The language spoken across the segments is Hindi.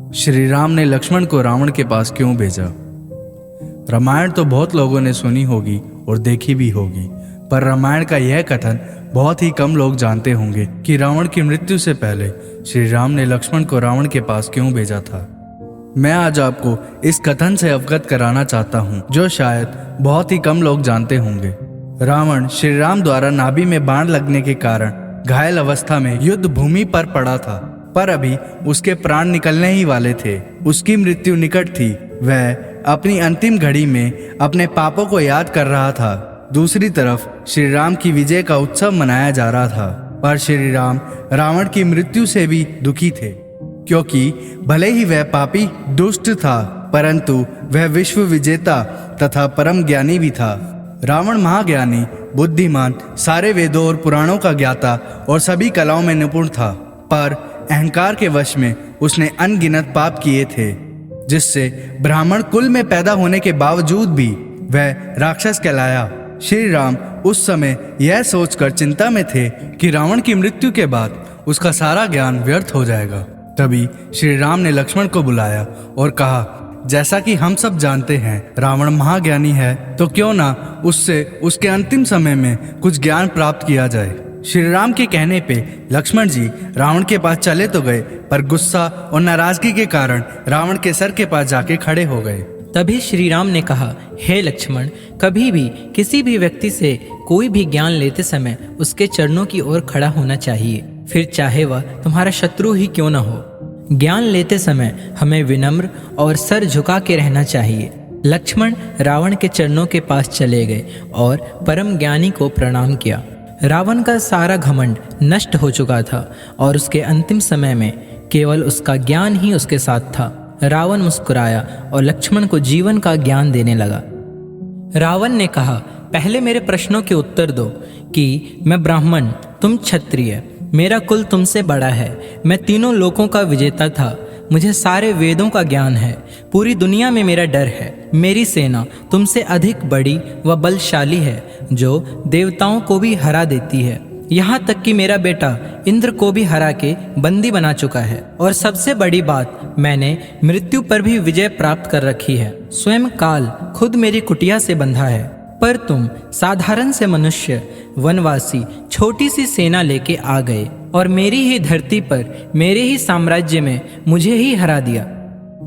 श्री राम ने लक्ष्मण को रावण के पास क्यों भेजा? रामायण तो बहुत लोगों ने सुनी होगी और देखी भी होगी, पर रामायण का यह कथन बहुत ही कम लोग जानते होंगे कि रावण की मृत्यु से पहले श्री राम ने लक्ष्मण को रावण के पास क्यों भेजा था। मैं आज आपको इस कथन से अवगत कराना चाहता हूँ, जो शायद बहुत ही कम लोग जानते होंगे। रावण श्री राम द्वारा नाभि में बाण लगने के कारण घायल अवस्था में युद्ध भूमि पर पड़ा था, पर अभी उसके प्राण निकलने ही वाले थे। उसकी मृत्यु निकट थी। वह अपनी अंतिम घड़ी में अपने पापों को याद कर रहा था। दूसरी तरफ श्री राम की विजय का उत्सव मनाया जा रहा था, पर श्री राम रावण की मृत्यु से भी दुखी थे, क्योंकि भले ही वह पापी दुष्ट था, परंतु वह विश्व विजेता तथा परम ज्ञानी भी था। रावण महाज्ञानी, बुद्धिमान, सारे वेदों और पुराणों का ज्ञाता और सभी कलाओं में निपुण था, पर अहंकार के वश में उसने अनगिनत पाप किए थे, जिससे ब्राह्मण कुल में पैदा होने के बावजूद भी वह राक्षस कहलाया। श्री राम उस समय यह सोचकर चिंता में थे कि रावण की मृत्यु के बाद उसका सारा ज्ञान व्यर्थ हो जाएगा। तभी श्री राम ने लक्ष्मण को बुलाया और कहा, जैसा कि हम सब जानते हैं रावण महाज्ञानी है, तो क्यों ना उससे उसके अंतिम समय में कुछ ज्ञान प्राप्त किया जाए। श्री राम के कहने पे लक्ष्मण जी रावण के पास चले तो गए, पर गुस्सा और नाराजगी के कारण रावण के सर के पास जाके खड़े हो गए। तभी श्री राम ने कहा, हे लक्ष्मण, कभी भी किसी भी व्यक्ति से कोई भी ज्ञान लेते समय उसके चरणों की ओर खड़ा होना चाहिए, फिर चाहे वह तुम्हारा शत्रु ही क्यों न हो। ज्ञान लेते समय हमें विनम्र और सर झुका के रहना चाहिए। लक्ष्मण रावण के चरणों के पास चले गए और परम ज्ञानी को प्रणाम किया। रावण का सारा घमंड नष्ट हो चुका था और उसके अंतिम समय में केवल उसका ज्ञान ही उसके साथ था। रावण मुस्कुराया और लक्ष्मण को जीवन का ज्ञान देने लगा। रावण ने कहा, पहले मेरे प्रश्नों के उत्तर दो कि मैं ब्राह्मण, तुम क्षत्रिय, मेरा कुल तुमसे बड़ा है, मैं तीनों लोकों का विजेता था, मुझे सारे वेदों का ज्ञान है, पूरी दुनिया में मेरा डर है, मेरी सेना तुमसे अधिक बड़ी व बलशाली है, जो देवताओं को भी हरा देती है, यहाँ तक कि मेरा बेटा इंद्र को भी हरा के बंदी बना चुका है, और सबसे बड़ी बात, मैंने मृत्यु पर भी विजय प्राप्त कर रखी है। स्वयं काल खुद मेरी कुटिया से बंधा है, पर तुम साधारण से मनुष्य वनवासी छोटी सी सेना लेके आ गए और मेरी ही धरती पर, मेरे ही साम्राज्य में मुझे ही हरा दिया।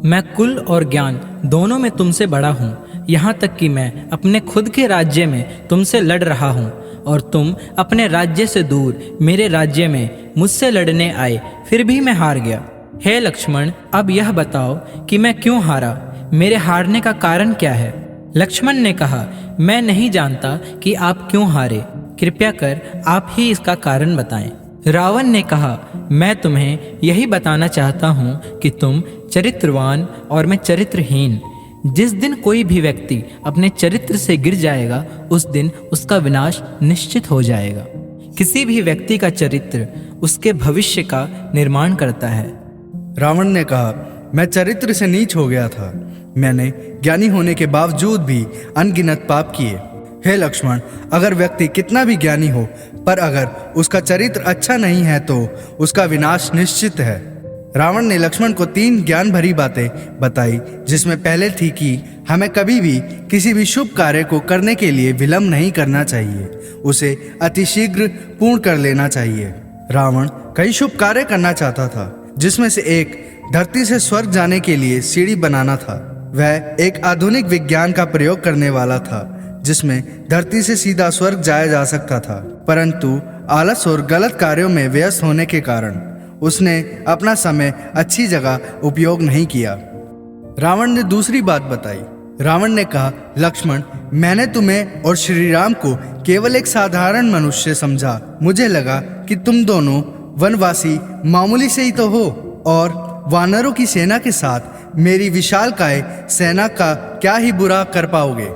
मैं कुल और ज्ञान दोनों में तुमसे बड़ा हूँ, यहाँ तक कि मैं अपने खुद के राज्य में तुमसे लड़ रहा हूँ, और तुम अपने राज्य से दूर मेरे राज्य में मुझसे लड़ने आए, फिर भी मैं हार गया। हे लक्ष्मण, अब यह बताओ कि मैं क्यों हारा, मेरे हारने का कारण क्या है। लक्ष्मण ने कहा, मैं नहीं जानता कि आप क्यों हारे, कृपया कर आप ही इसका कारण बताएं। रावण ने कहा, मैं तुम्हें यही बताना चाहता हूँ कि तुम चरित्रवान और मैं चरित्रहीन। जिस दिन कोई भी व्यक्ति अपने चरित्र से गिर जाएगा, उस दिन उसका विनाश निश्चित हो जाएगा। किसी भी व्यक्ति का चरित्र उसके भविष्य का निर्माण करता है। रावण ने कहा, मैं चरित्र से नीच हो गया था, मैंने ज्ञानी होने के बावजूद भी अनगिनत पाप किए। हे लक्ष्मण, अगर व्यक्ति कितना भी ज्ञानी हो, पर अगर उसका चरित्र अच्छा नहीं है तो उसका विनाश निश्चित है। रावण ने लक्ष्मण को 3 ज्ञान भरी बातें बताई, जिसमें पहले थी कि हमें कभी भी किसी भी शुभ कार्य को करने के लिए विलंब नहीं करना चाहिए, उसे अतिशीघ्र पूर्ण कर लेना चाहिए। रावण कई शुभ कार्य करना चाहता था, जिसमें से एक धरती से स्वर्ग जाने के लिए सीढ़ी बनाना था। वह एक आधुनिक विज्ञान का प्रयोग करने वाला था, जिसमें धरती से सीधा स्वर्ग जाया जा सकता था, परंतु आलस और गलत कार्यों में व्यस्त होने के कारण उसने अपना समय अच्छी जगह उपयोग नहीं किया। रावण ने दूसरी बात बताई। रावण ने कहा, लक्ष्मण, मैंने तुम्हें और श्री राम को केवल एक साधारण मनुष्य समझा। मुझे लगा कि तुम दोनों वनवासी मामूली से ही तो हो, और वानरों की सेना के साथ मेरी विशालकाय सेना का क्या ही बुरा कर पाओगे।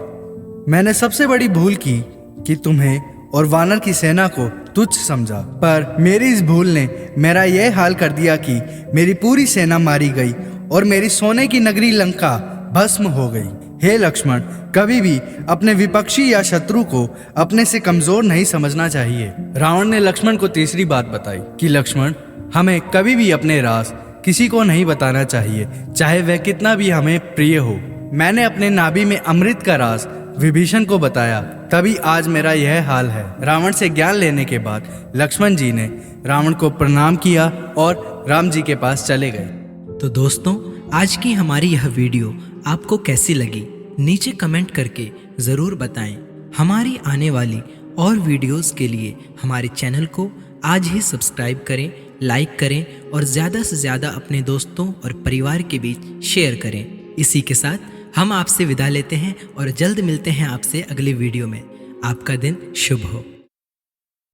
मैंने सबसे बड़ी भूल की कि तुम्हें और वानर की सेना को तुच्छ समझा, पर मेरी इस भूल ने मेरा यह हाल कर दिया कि मेरी पूरी सेना मारी गई और मेरी सोने की नगरी लंका भस्म हो गई। हे लक्ष्मण, कभी भी अपने विपक्षी या शत्रु को अपने से कमजोर नहीं समझना चाहिए। रावण ने लक्ष्मण को तीसरी बात बताई कि लक्ष्मण, हमें कभी भी अपने राज किसी को नहीं बताना चाहिए, चाहे वह कितना भी हमें प्रिय हो। मैंने अपने नाभि में अमृत का राज विभीषण को बताया, तभी आज मेरा यह हाल है। रावण से ज्ञान लेने के बाद लक्ष्मण जी ने रावण को प्रणाम किया और राम जी के पास चले गए। तो दोस्तों, आज की हमारी यह वीडियो आपको कैसी लगी नीचे कमेंट करके ज़रूर बताएं। हमारी आने वाली और वीडियोस के लिए हमारे चैनल को आज ही सब्सक्राइब करें, लाइक करें और ज़्यादा से ज़्यादा अपने दोस्तों और परिवार के बीच शेयर करें। इसी के साथ हम आपसे विदा लेते हैं और जल्द मिलते हैं आपसे अगले वीडियो में। आपका दिन शुभ हो।